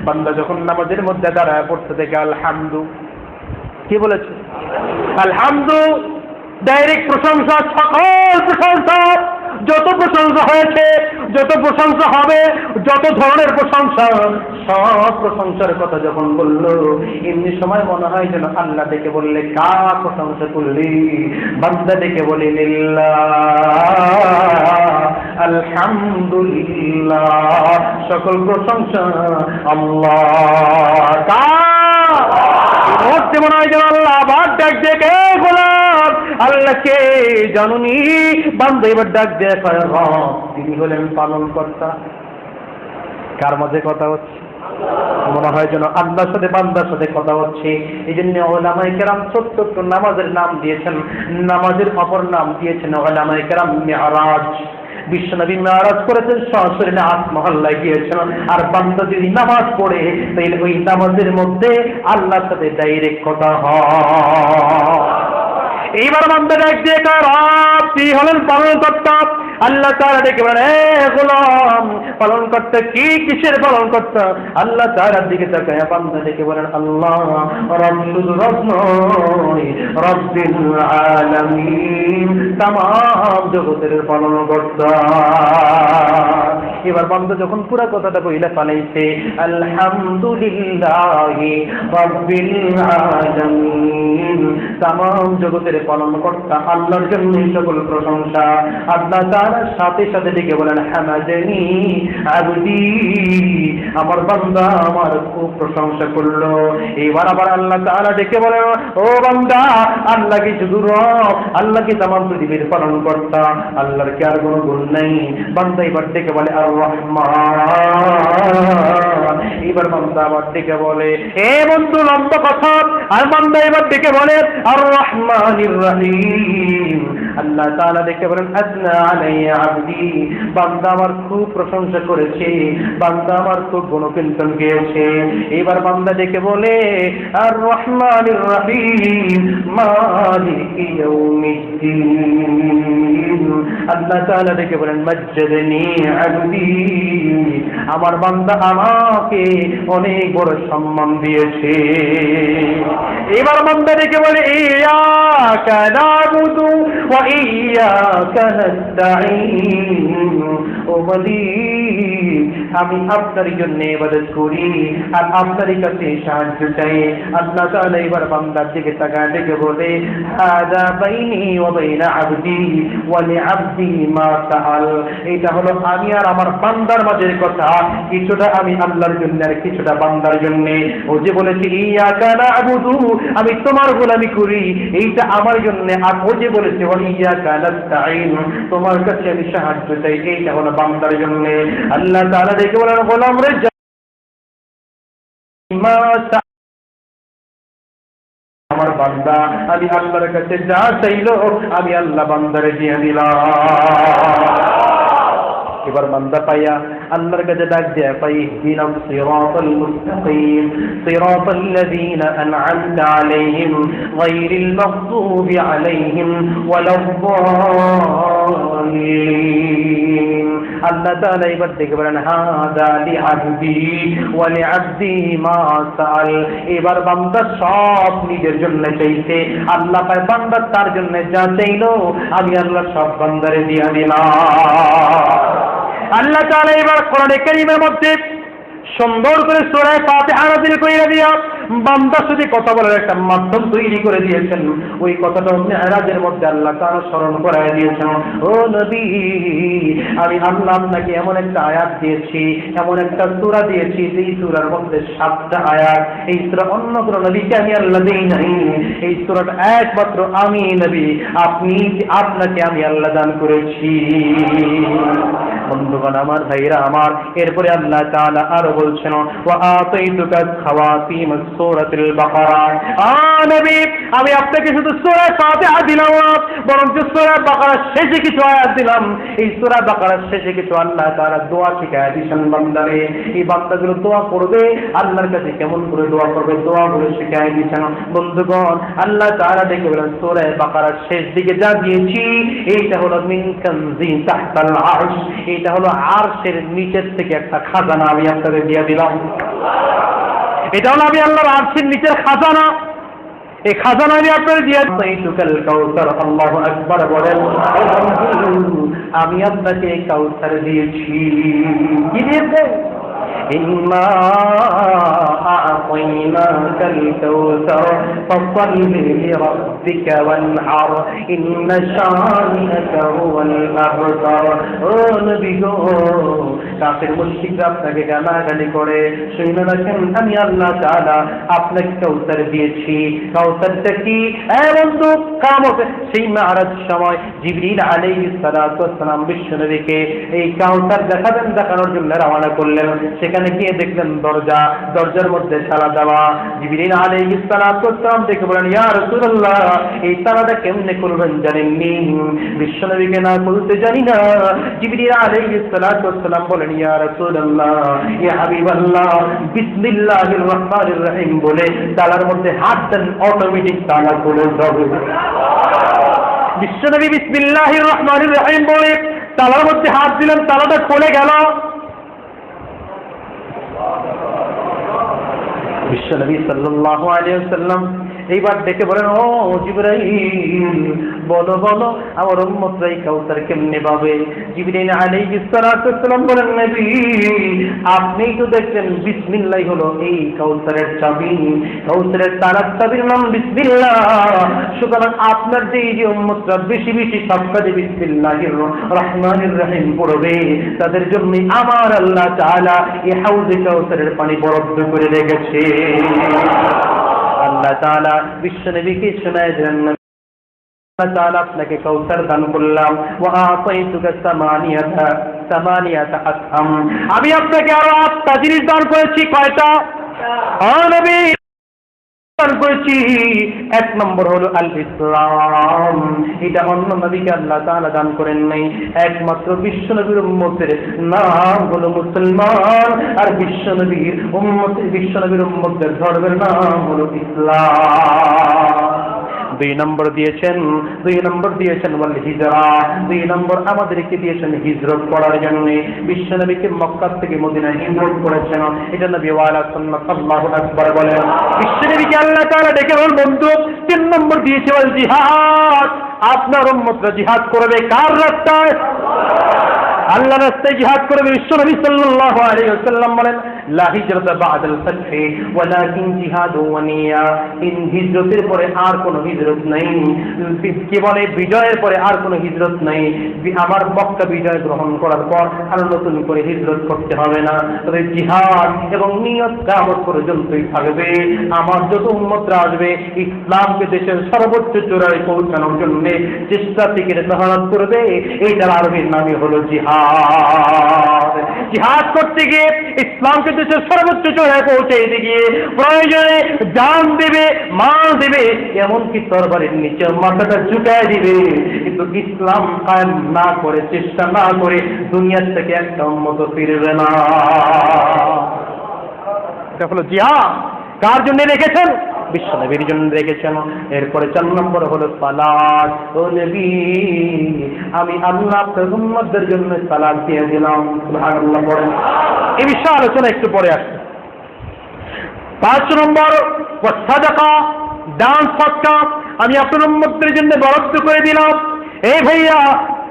বান্দা যখন নামাজের মধ্যে দাঁড়ায় পড়তে দেখে আলহামদু, কি বলেছে? আলহামদু, ডাইরেক্ট প্রশংসা, সকল প্রশংসা, যত প্রশংসা হয়েছে, যত প্রশংসা হবে, যত ধরনের প্রশংসা, সব প্রশংসার কথা যখন বললো, এমনি সময় মনে হয় যেন আল্লাহ ডেকে বললে, কার প্রশংসা করলি? বান্দা ডেকে বলে লিল্লাহ, আলহামদুলিল্লাহ, সকল প্রশংসা আল্লাহ। কার মনে হয় যেন আল্লাহ আবার ডাক ডেকে গোলাম আল্লাহকে জানুনি, বান্দা এবার ডাক দেয়, তিনি হলেন পালন কর্তা। কার মাঝে কথা হচ্ছে? মনে হয় যেন আল্লাহর সাথে বান্দার সাথে কথা হচ্ছে। এই জন্য উলামায়ে কেরাম ছোট্ট ছোট্ট নামাজের নাম দিয়েছেন, নামাজের অপর নাম দিয়েছেন উলামায়ে কেরাম মিরাজ। বিশ্বনবী মেরাজ করেছেন, সরাসরি আট মহল্লায় গিয়েছেন। আর বান্দা যদি নামাজ পড়ে, তাহলে ওই নামাজের মধ্যে আল্লাহর সাথে ডাইরেক্ট কথা হয়। এইবার বান্দা ডাক দিয়ে কয়, আপনি হলেন পালন কর্তা। আল্লাহ তাআলা ডেকে বলেন, হে গোলাম, পালন কর্তা কি? কিসের পালন কর্তা? আল্লাহ তাআলার দিকে তাকায় বান্দা ডেকে বলেন, আল্লাহ রাব্বুল রহমান রব্বিল আলামিন, তামাম জগতের পালন কর্তা। এবার বান্দা যখন পুরো কথাটা কইলা পালাইছে, আলহামদুলিল্লাহি রাব্বিল আলামিন, তামাম জগতের পালন কর্তা আল্লাহর জন্য সকল প্রশংসা। আল্লাহ তাআলার সাথে সাথে ডেকে বলেন, হামাদানি আবদি, আমার বান্দা আমার খুব প্রশংসা করলো। এবার আবার আল্লাহ তাআলা ডেকে বলেন, ও বান্দা, আল্লাহ কি শুধু রব? আল্লাহ কি তামাম পৃথিবীর পালন কর্তা? আল্লাহর কি আর কোনো গুণ নাই? বান্দা এবার ডেকে বলে, আর রহমান। এবার বান্দা আবার ডেকে বলে, এ বন্ধু লম্বা কথা। আর বান্দা এবার ডেকে বলে, আর রহমানির রহিম। আল্লাহ তাআলা ডেকে বলেন, আসনা আলাইয়া আবদি, বান্দা আমার খুব প্রশংসা করেছে, বান্দা আমার খুব গুণকীর্তন গেয়েছে। এবার বান্দা ডেকে বলে, আর রহমানির রহিম মালিকি ইয়াউমিদ্দিন। আল্লাহ তাআলা ডেকে বলেন, মাজ্জাদানি আবদি, আমার বান্দা আমাকে অনেক বড় সম্মান দিয়েছে। এবার বান্দা ডেকে বলে, ইয়াকা নাবুদু ওয়া ইয়াকা নাস্তাঈন, ও মালিক, আমি আপনার জন্য ইবাদত করি আর আপনার কাছে সাহায্য চাই। আল্লাহ তাআলা এবার বান্দার দিকে তাকায় ডেকে বলে, হাদা বাইনি ওয়া বাইনা আবদি ওয়া লিআবদি মা সাআল। এটা হলো আমি আর আমার বান্দার মাঝের কথা, কিছুটা আমি আল্লাহর জন্য আর কিছুটা বান্দার জন্য। ও যে বলেছে ইয়াকা নাবুদু, আমি তোমার গোলামি করি, এইটা আমার জন্য। আর ও যে বলেছে ওয়া ইয়াকা নাস্তাঈন, তোমার কাছে আমি সাহায্য চাই, এইটা হলো বান্দার জন্য। আল্লাহ তাআলা দেখে বলেন, গোলাম রে, আমার বান্দা আমি আল্লাহর কাছে যা চাইলো আমি আল্লাহ বান্দারে দিয়ে দিলাম। এবার বান্দা পাইয়া আল্লাহর কাছে ডাক দেয়া পাই, ইহদিনাস সিরাতাল মুস্তাকিম সিরাতাল্লাযীনা আন'আমতা আলাইহিম গায়রিল মাগদুবি আলাইহিম ওয়ালাদ-দাল্লিন। আল্লাহ তাআলা এবার দেখে বলেন, হাদা লিআবদি ওয়া লিআবদি মা সাআল। এবার বান্দা সব নিজের জন্য চাইছে, আল্লাহ পায় বান্দা তার জন্য যা চাইলো আমি আল্লাহ সব বান্দারে দিয়ে দিলাম। আল্লাহ তাআলা এবার কোরআনে কারীমের মধ্যে সুন্দর করে সূরা ফাতিহা নাযিল করে দিয়া বান্দা শুধু কথা বলার একটা মাধ্যম তৈরি করে দিয়েছেন। ওই কথাটা মেরাজের মধ্যে আল্লাহ তাআলা স্মরণ করায় দিয়েছেন, ও নবী, আমি আল্লাহ আপনাকে এমন একটা আয়াত দিয়েছি, এমন একটা সূরা দিয়েছি, যেই সূরার মধ্যে 7টা আয়াত। এই সূরা অন্য কোনো নবীকে আমি আল্লাহ দেই নাই, এই সূরাটা একমাত্র আমি নবী আপনাকে আমি আল্লাহ দান করেছি। বন্ধুগণ আমার, ভাইরা আমার, এরপরে আল্লাহ তাআলা আরো বলছেন, ওয়া আতাইতুকা খাওয়াতিমাস সূরাতুল বাকারা। নবী, আমি আপনাকে শুধু সূরা ফাতিহা দিলাম না, বরং সূরা বাকারার শেষে কিছু আয়াত দিলাম। এই সূরা বাকারার শেষে কিছু আল্লাহ তাআলা দোয়া শিখায় দিয়েছেন বান্দারে। এই বান্দাগুলো দোয়া করবে, আল্লাহর কাছে কেমন করে দোয়া করবে, দোয়াগুলো শিখায় দিয়েছেন। বন্ধুগণ, আল্লাহ তাআলা দেখে বলেন, সূরা বাকারার শেষ দিকে যা দিয়েছি, এইটা হলো মিন কানজিন তাহতাল আরশ, এটা হলো আরশের নিচের থেকে একটা খাজানা আমি আপনাদের দিয়ে দিলাম। এটা হলো আমি আল্লাহর আরশের নিচের খাজানা। এই খাজানা আমি আপনার দিয়ে দিই কাউসার। আল্লাহু আকবার বলেন। আমি আপনাকে কাউসার দিয়েছি। কি দিয়েছে? ইন্না আ'তাইনাকাল কাউসার ফাসাল্লি লিরাব্বিকা ওয়ানহার ইন্না শানিআকা হুয়াল আবতার। ও নবী গো, কাফের মুশরিকরা আপনাকে গালাগালি করে, শুনে রাখেন আমি আল্লাহ তাআলা আপনাকে কাউসার দিয়েছি। কাউসারটা কি? বন্ধু, কিয়ামতে সেই মেরাজ সময় জিবরিল আলাইহিস সালাতু ওয়াস সালাম বিশ্বনবীকে এই কাউসার দেখানোর জন্য রওনা করলেন। সেখানে গিয়ে দেখলেন দরজার মধ্যে তালা দেওয়া। জিবরিল আলাইহিস সালাতু ওয়াস সালাম দেখে বলেন, ইয়া রাসূলুল্লাহ, এই তালাটা কেমনে খুলবেন জানেননি? বিশ্বনবীকে না খুলতে জানি না। জিবরিল আলাইহিস সালাতু ওয়াস সালাম বলেন, ইয়া রাসূলুল্লাহ, ইয়া হাবিবাল্লাহ, বিসমিল্লাহির রহমানির রহিম বলে তালার মধ্যে হাত দেন, অটোমেটিক তালা খুলে যাবে। বিশ্বনবী বিসমিল্লাহির রহমানির রহিম বলে তালার মধ্যে হাত দিলেন, তালাটা খুলে গেল। বিশ্বনবী সাল্লাল্লাহু আলাইহি ওয়াসাল্লাম এইবার ডেকে বলেন, ও জিবরাইল, বলো আমার উম্মতরা এই কাউসার কেমনে পাবে? জিবরাইল আলাইহিস সালাতু ওয়াস সালাম বলেন, নবী আপনিই তো দেখছেন বিসমিল্লাহ হলো এই কাউসারের চাবি। কাউসারের তালার চাবির নাম বিসমিল্লাহ। সুতরাং আপনার যে উম্মতরা বেশি বেশি সব কাজে বিসমিল্লাহির রহমানির রহিম পড়বে, তাদের জন্য আমার আল্লাহ তাআলা এই হাউজে কাউসারের পানি বরাদ্দ করে রেখেছে। আল্লাহ তাআলা বিশ্বনবীকে শোনায় দেন, আল্লাহ তাআলা আপনাকে কাউসার দান করলাম। ওয়া আতাইতুকা সামানিয়াতা আসহাম, আমি আপনাকে আরো 8টা জিনিস দান করেছি। কয়টা? নবী দান করেছি। 1 নম্বর হলো আল ইসলাম। এটা অন্য নবীকে আল্লাহ তাআলা দান করেন নাই। একমাত্র বিশ্বনবীর উম্মতের নাম হলো মুসলমান, আর বিশ্বনবীর উম্মতের ধর্মের নাম হলো ইসলাম। 2 নম্বর দিয়েছেন ওয়াল হিজরা। 2 নম্বর আমাদেরকে দিয়েছেন হিজরত করার জন্য। বিশ্বনবীকে মক্কা থেকে মদিনায় হিজরত করেছেন। এটা নবী ওয়ালা সাল্লাল্লাহু আকবার বলেন। বিশ্বনবীকে আল্লাহ তাআলা ডেকে বলেন, বন্ধু 3 নম্বর দিয়েছে ওয়াল জিহাদ। আপনার উম্মতরা জিহাদ করবে কার রাস্তায়? আল্লাহর রাস্তায় জিহাদ করবে। বিশ্বনবী সাল্লাল্লাহু আলাইহি ওয়াসাল্লাম বলেন, লা হিজরাতা বা'দাল ফাতহি ওয়ালাকিন জিহাদু ওয়া নিয়া। হিজরতের পরে আর কোনো হিজরত নাই। কি বলে, বিজয়ের পরে আর কোনো হিজরত নাই। আমার মক্কা বিজয় গ্রহণ করার পর আর নতুন করে হিজরত করতে হবে না, তবে জিহাদ এবং নিয়ত কিয়ামত পর্যন্তই থাকবে। আমার যত উম্মতরা আসবে ইসলামকে দেশের সর্বোচ্চ চূড়ায় পৌঁছানোর জন্য চেষ্টা থেকে মেহনত করবে, এইটার আরবির নামই হলো জিহাদ। জিহাদ করতে গিয়ে ইসলামকে দেশের সর্বোচ্চ চূড়ায় পৌঁছে গিয়ে প্রয়োজনে জান দেবে, মাল দেবে, এমনকি তরবারির নিচে মাথাটা ঝুঁকায় দিবে, কিন্তু ইসলাম কায়েম না করে, চেষ্টা না করে দুনিয়ার থেকে একটা উম্মত ফিরবে না। এটা হলো জিহাদ। কার জন্য রেখেছেন? বিশ্বনবীর জন্য রেখেছেন। এরপরে 4 নম্বর হলো সালাত। ও নবী, আমি আল্লাহ আপনার উম্মতদের জন্য সালাত দিয়ে দিলাম। সুবহানাল্লাহ বলেন। এই বিষয়ে আলোচনা একটু পরে আসছে। 5 নম্বর সাদাকা, দান সদকা আমি আপনার উম্মতদের জন্য বরাদ্দ করে দিলাম। এই ভাইয়া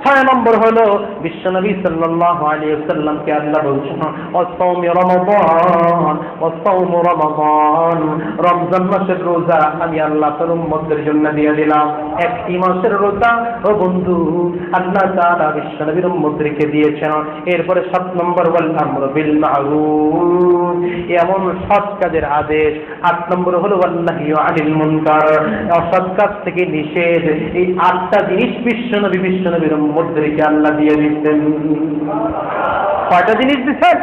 6 নম্বর হলো বিশ্বনবী সাল্লাল্লাহু আলাইহি ওয়াসাল্লামকে আল্লাহ বলছেন, ওয়াসাওমি রমাদান, ওয়াসাওমু রমাদান, রমজান মাসের রোজা আমি আল্লাহ তার উম্মতদের জন্য দিয়ে দিলাম। একটি মাসের রোজা ও বন্ধু আল্লাহ তাআলা বিশ্বনবীর উম্মতদেরকে দিয়েছেন। এরপরে 7 নম্বর ওয়াল আমরু বিল মা'রুফ, এমন সৎ কাজের আদেশ। 8 নম্বর হলো ওয়ান নাহয়ু আনিল মুনকার, অসৎ কাজ থেকে নিষেধ। এই 8টা জিনিস বিশ্বনবীর উম্মতদেরকে আল্লাহ দিয়ে দিচ্ছেন। কয়টা জিনিস দিচ্ছেন?